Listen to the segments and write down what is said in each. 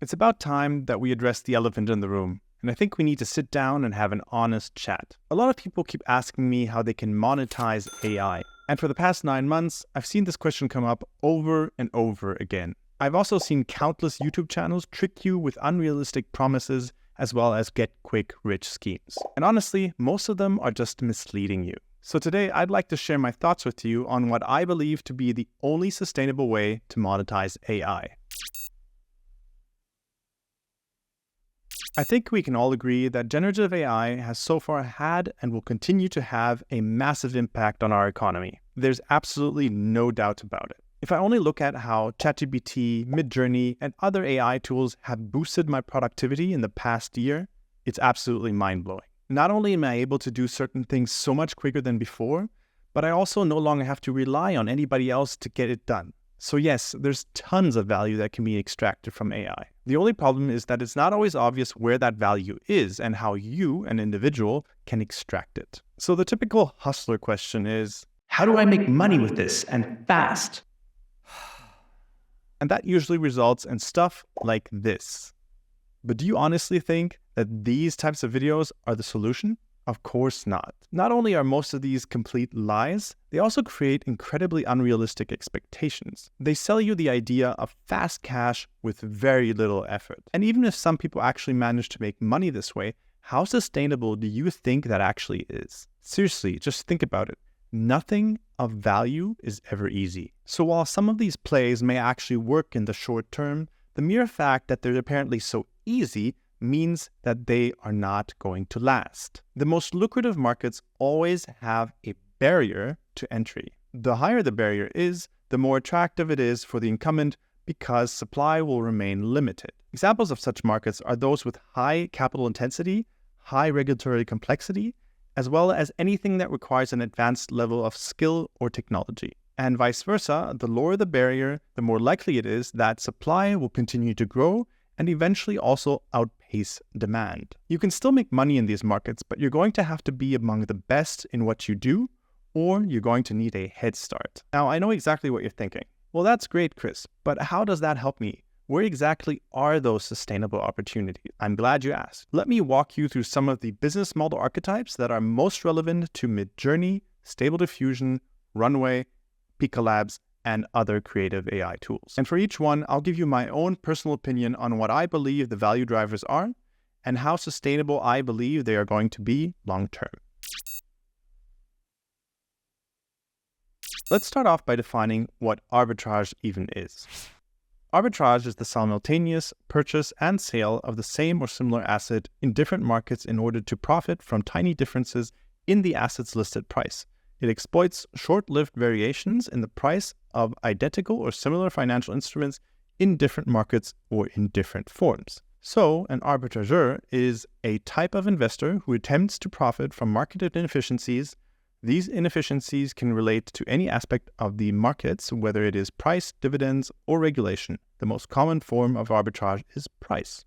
It's about time that we address the elephant in the room, and I think we need to sit down and have an honest chat. A lot of people keep asking me how they can monetize AI, and for the past 9 months, I've seen this question come up over and over again. I've also seen countless YouTube channels trick you with unrealistic promises as well as get-quick-rich schemes. And honestly, most of them are just misleading you. So today, I'd like to share my thoughts with you on what I believe to be the only sustainable way to monetize AI. I think we can all agree that generative AI has so far had and will continue to have a massive impact on our economy. There's absolutely no doubt about it. If I only look at how ChatGPT, Midjourney, and other AI tools have boosted my productivity in the past year, it's absolutely mind-blowing. Not only am I able to do certain things so much quicker than before, but I also no longer have to rely on anybody else to get it done. So yes, there's tons of value that can be extracted from AI. The only problem is that it's not always obvious where that value is and how you, an individual, can extract it. So the typical hustler question is, how do I make money with this and fast? And that usually results in stuff like this. But do you honestly think that these types of videos are the solution? Of course not. Not only are most of these complete lies, they also create incredibly unrealistic expectations. They sell you the idea of fast cash with very little effort. And even if some people actually manage to make money this way, how sustainable do you think that actually is? Seriously, just think about it. Nothing of value is ever easy. So while some of these plays may actually work in the short term, the mere fact that they're apparently so easy means that they are not going to last. The most lucrative markets always have a barrier to entry. The higher the barrier is, the more attractive it is for the incumbent because supply will remain limited. Examples of such markets are those with high capital intensity, high regulatory complexity, as well as anything that requires an advanced level of skill or technology. And vice versa, the lower the barrier, the more likely it is that supply will continue to grow and eventually also outpace demand. You can still make money in these markets, but you're going to have to be among the best in what you do, or you're going to need a head start. Now, I know exactly what you're thinking. Well, that's great, Chris, but how does that help me? Where exactly are those sustainable opportunities? I'm glad you asked. Let me walk you through some of the business model archetypes that are most relevant to Midjourney, Stable Diffusion, Runway, Pika Labs, and other creative AI tools. And for each one, I'll give you my own personal opinion on what I believe the value drivers are and how sustainable I believe they are going to be long term. Let's start off by defining what arbitrage even is. Arbitrage is the simultaneous purchase and sale of the same or similar asset in different markets in order to profit from tiny differences in the asset's listed price. It exploits short-lived variations in the price of identical or similar financial instruments in different markets or in different forms. So, an arbitrageur is a type of investor who attempts to profit from market inefficiencies. These inefficiencies can relate to any aspect of the markets, whether it is price, dividends, or regulation. The most common form of arbitrage is price.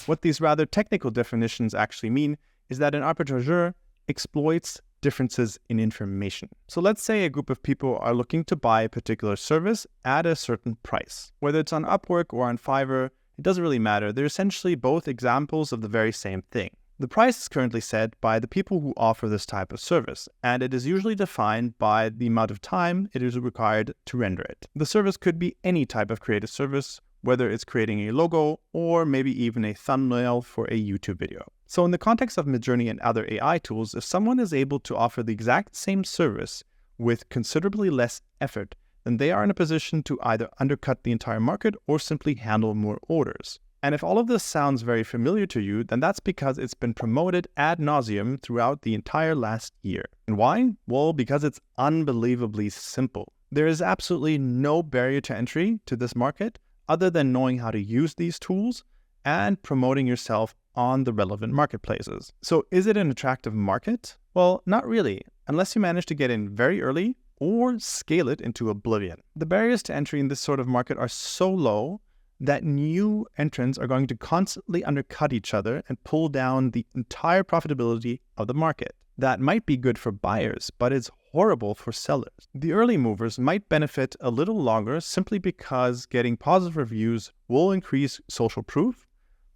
What these rather technical definitions actually mean is that an arbitrageur exploits differences in information. So let's say a group of people are looking to buy a particular service at a certain price. Whether it's on Upwork or on Fiverr, it doesn't really matter. They're essentially both examples of the very same thing. The price is currently set by the people who offer this type of service, and it is usually defined by the amount of time it is required to render it. The service could be any type of creative service, whether it's creating a logo or maybe even a thumbnail for a YouTube video. So in the context of Midjourney and other AI tools, if someone is able to offer the exact same service with considerably less effort, then they are in a position to either undercut the entire market or simply handle more orders. And if all of this sounds very familiar to you, then that's because it's been promoted ad nauseum throughout the entire last year. And why? Well, because it's unbelievably simple. There is absolutely no barrier to entry to this market other than knowing how to use these tools and promoting yourself on the relevant marketplaces. So is it an attractive market? Well, not really, unless you manage to get in very early or scale it into oblivion. The barriers to entry in this sort of market are so low that new entrants are going to constantly undercut each other and pull down the entire profitability of the market. That might be good for buyers, but it's horrible for sellers. The early movers might benefit a little longer simply because getting positive reviews will increase social proof,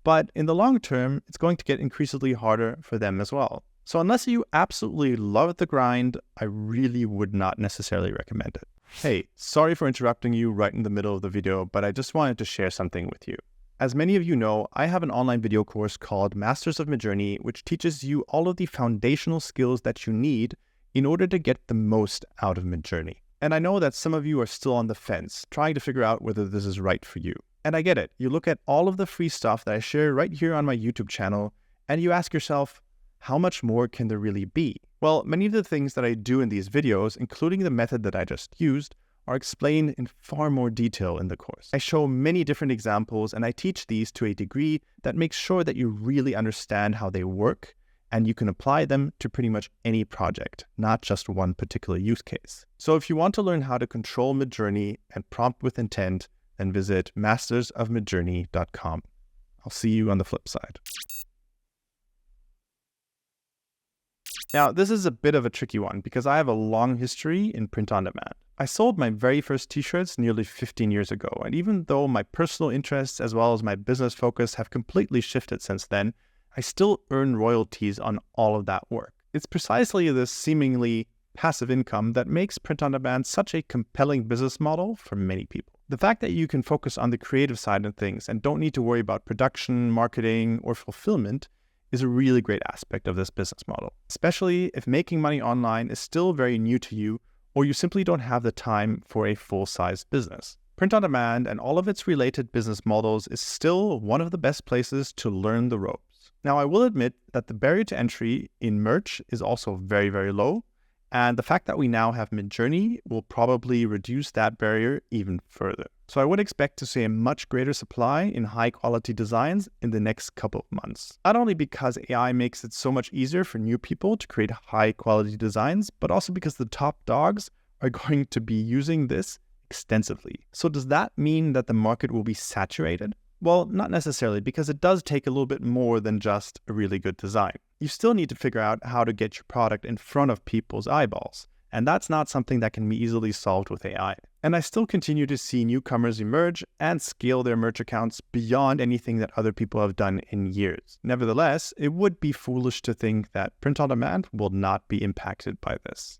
but in the long term, it's going to get increasingly harder for them as well. So unless you absolutely love the grind, I really would not necessarily recommend it. Hey, sorry for interrupting you right in the middle of the video, but I just wanted to share something with you. As many of you know, I have an online video course called Masters of Midjourney, which teaches you all of the foundational skills that you need in order to get the most out of Midjourney. And I know that some of you are still on the fence, trying to figure out whether this is right for you. And I get it. You look at all of the free stuff that I share right here on my YouTube channel, and you ask yourself, how much more can there really be? Well, many of the things that I do in these videos, including the method that I just used, are explained in far more detail in the course. I show many different examples, and I teach these to a degree that makes sure that you really understand how they work, and you can apply them to pretty much any project, not just one particular use case. So if you want to learn how to control Midjourney and prompt with intent, then visit mastersofmidjourney.com. I'll see you on the flip side. Now, this is a bit of a tricky one because I have a long history in print on demand. I sold my very first t-shirts nearly 15 years ago, and even though my personal interests as well as my business focus have completely shifted since then, I still earn royalties on all of that work. It's precisely this seemingly passive income that makes print on demand such a compelling business model for many people. The fact that you can focus on the creative side of things and don't need to worry about production, marketing, or fulfillment is a really great aspect of this business model, especially if making money online is still very new to you or you simply don't have the time for a full-size business. Print on demand and all of its related business models is still one of the best places to learn the ropes. Now, I will admit that the barrier to entry in merch is also very, very low, and the fact that we now have Midjourney will probably reduce that barrier even further. So I would expect to see a much greater supply in high-quality designs in the next couple of months. Not only because AI makes it so much easier for new people to create high-quality designs, but also because the top dogs are going to be using this extensively. So does that mean that the market will be saturated? Well, not necessarily, because it does take a little bit more than just a really good design. You still need to figure out how to get your product in front of people's eyeballs, and that's not something that can be easily solved with AI. And I still continue to see newcomers emerge and scale their merch accounts beyond anything that other people have done in years. Nevertheless, it would be foolish to think that print on demand will not be impacted by this.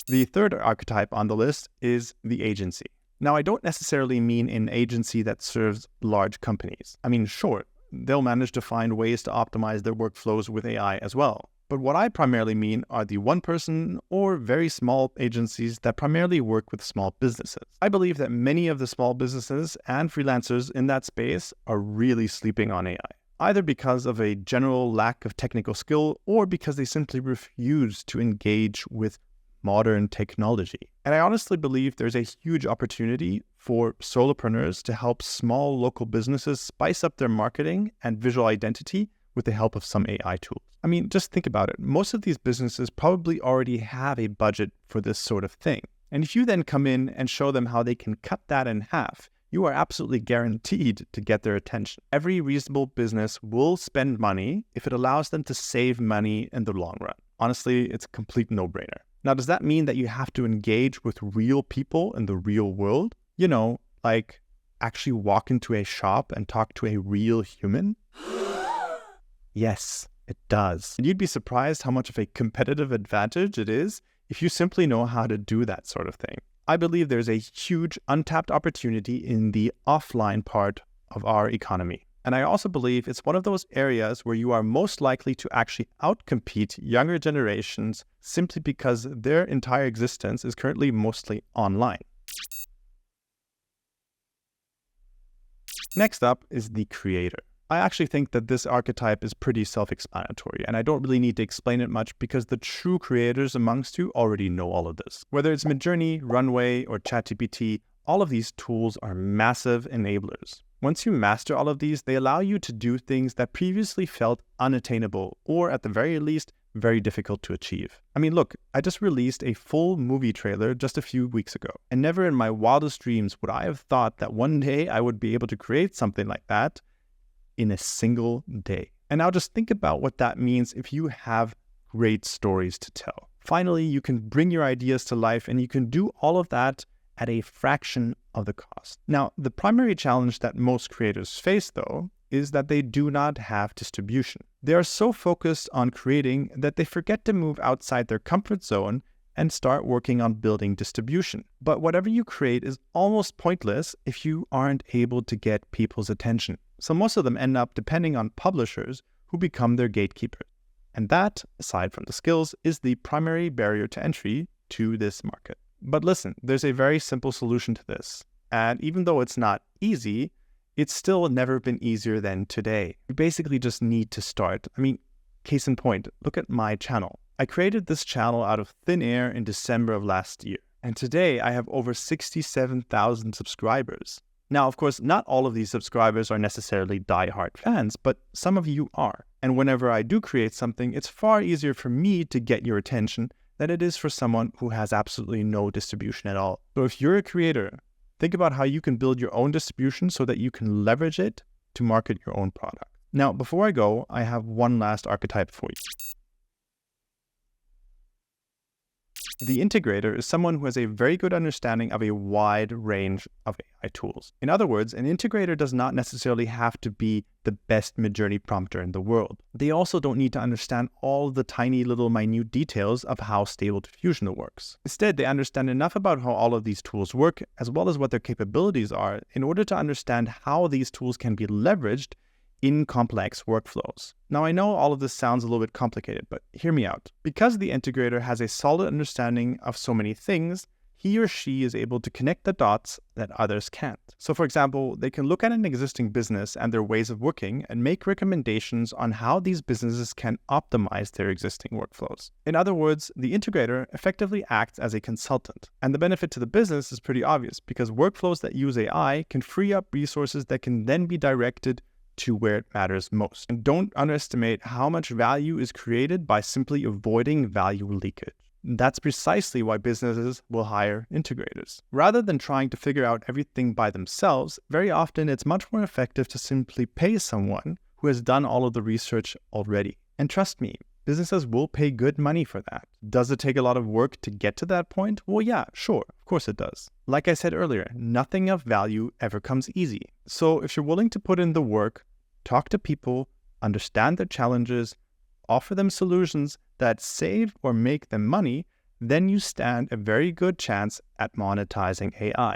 The third archetype on the list is the agency. Now, I don't necessarily mean an agency that serves large companies. I mean, sure, they'll manage to find ways to optimize their workflows with AI as well. But what I primarily mean are the one-person or very small agencies that primarily work with small businesses. I believe that many of the small businesses and freelancers in that space are really sleeping on AI, either because of a general lack of technical skill or because they simply refuse to engage with modern technology. And I honestly believe there's a huge opportunity for solopreneurs to help small local businesses spice up their marketing and visual identity with the help of some AI tools. I mean, just think about it. Most of these businesses probably already have a budget for this sort of thing. And if you then come in and show them how they can cut that in half, you are absolutely guaranteed to get their attention. Every reasonable business will spend money if it allows them to save money in the long run. Honestly, it's a complete no-brainer. Now, does that mean that you have to engage with real people in the real world? You know, like actually walk into a shop and talk to a real human? Yes, it does. And you'd be surprised how much of a competitive advantage it is if you simply know how to do that sort of thing. I believe there's a huge untapped opportunity in the offline part of our economy. And I also believe it's one of those areas where you are most likely to actually outcompete younger generations simply because their entire existence is currently mostly online. Next up is the creator. I actually think that this archetype is pretty self-explanatory, and I don't really need to explain it much because the true creators amongst you already know all of this. Whether it's Midjourney, Runway, or ChatGPT, all of these tools are massive enablers. Once you master all of these, they allow you to do things that previously felt unattainable, or at the very least, very difficult to achieve. I mean, look, I just released a full movie trailer just a few weeks ago, and never in my wildest dreams would I have thought that one day I would be able to create something like that in a single day. And now just think about what that means if you have great stories to tell. Finally, you can bring your ideas to life, and you can do all of that at a fraction of the cost. Now, the primary challenge that most creators face, though, is that they do not have distribution. They are so focused on creating that they forget to move outside their comfort zone and start working on building distribution. But whatever you create is almost pointless if you aren't able to get people's attention. So most of them end up depending on publishers who become their gatekeepers. And that, aside from the skills, is the primary barrier to entry to this market. But listen, there's a very simple solution to this. And even though it's not easy, it's still never been easier than today. You basically just need to start. I mean, case in point, look at my channel. I created this channel out of thin air in December of last year. And today I have over 67,000 subscribers. Now, of course, not all of these subscribers are necessarily die-hard fans, but some of you are. And whenever I do create something, it's far easier for me to get your attention than it is for someone who has absolutely no distribution at all. So if you're a creator, think about how you can build your own distribution so that you can leverage it to market your own product. Now, before I go, I have one last archetype for you. The integrator is someone who has a very good understanding of a wide range of AI tools. In other words, an integrator does not necessarily have to be the best Midjourney prompter in the world. They also don't need to understand all the tiny little minute details of how Stable Diffusion works. Instead, they understand enough about how all of these tools work, as well as what their capabilities are, in order to understand how these tools can be leveraged in complex workflows. Now, I know all of this sounds a little bit complicated, but hear me out. Because the integrator has a solid understanding of so many things, he or she is able to connect the dots that others can't. So for example, they can look at an existing business and their ways of working and make recommendations on how these businesses can optimize their existing workflows. In other words, the integrator effectively acts as a consultant. And the benefit to the business is pretty obvious, because workflows that use AI can free up resources that can then be directed to where it matters most. And don't underestimate how much value is created by simply avoiding value leakage. That's precisely why businesses will hire integrators. Rather than trying to figure out everything by themselves, very often it's much more effective to simply pay someone who has done all of the research already. And trust me, businesses will pay good money for that. Does it take a lot of work to get to that point? Well, yeah, sure, of course it does. Like I said earlier, nothing of value ever comes easy. So if you're willing to put in the work, talk to people, understand their challenges, offer them solutions that save or make them money, then you stand a very good chance at monetizing AI.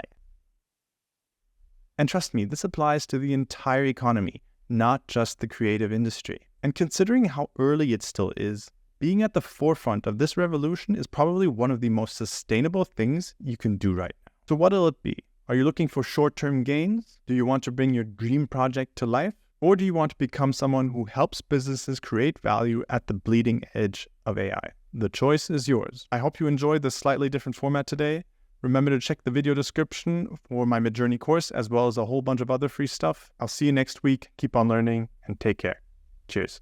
And trust me, this applies to the entire economy, not just the creative industry. And considering how early it still is, being at the forefront of this revolution is probably one of the most sustainable things you can do right now. So what'll it be? Are you looking for short-term gains? Do you want to bring your dream project to life? Or do you want to become someone who helps businesses create value at the bleeding edge of AI? The choice is yours. I hope you enjoyed this slightly different format today. Remember to check the video description for my Midjourney course, as well as a whole bunch of other free stuff. I'll see you next week. Keep on learning and take care. Cheers.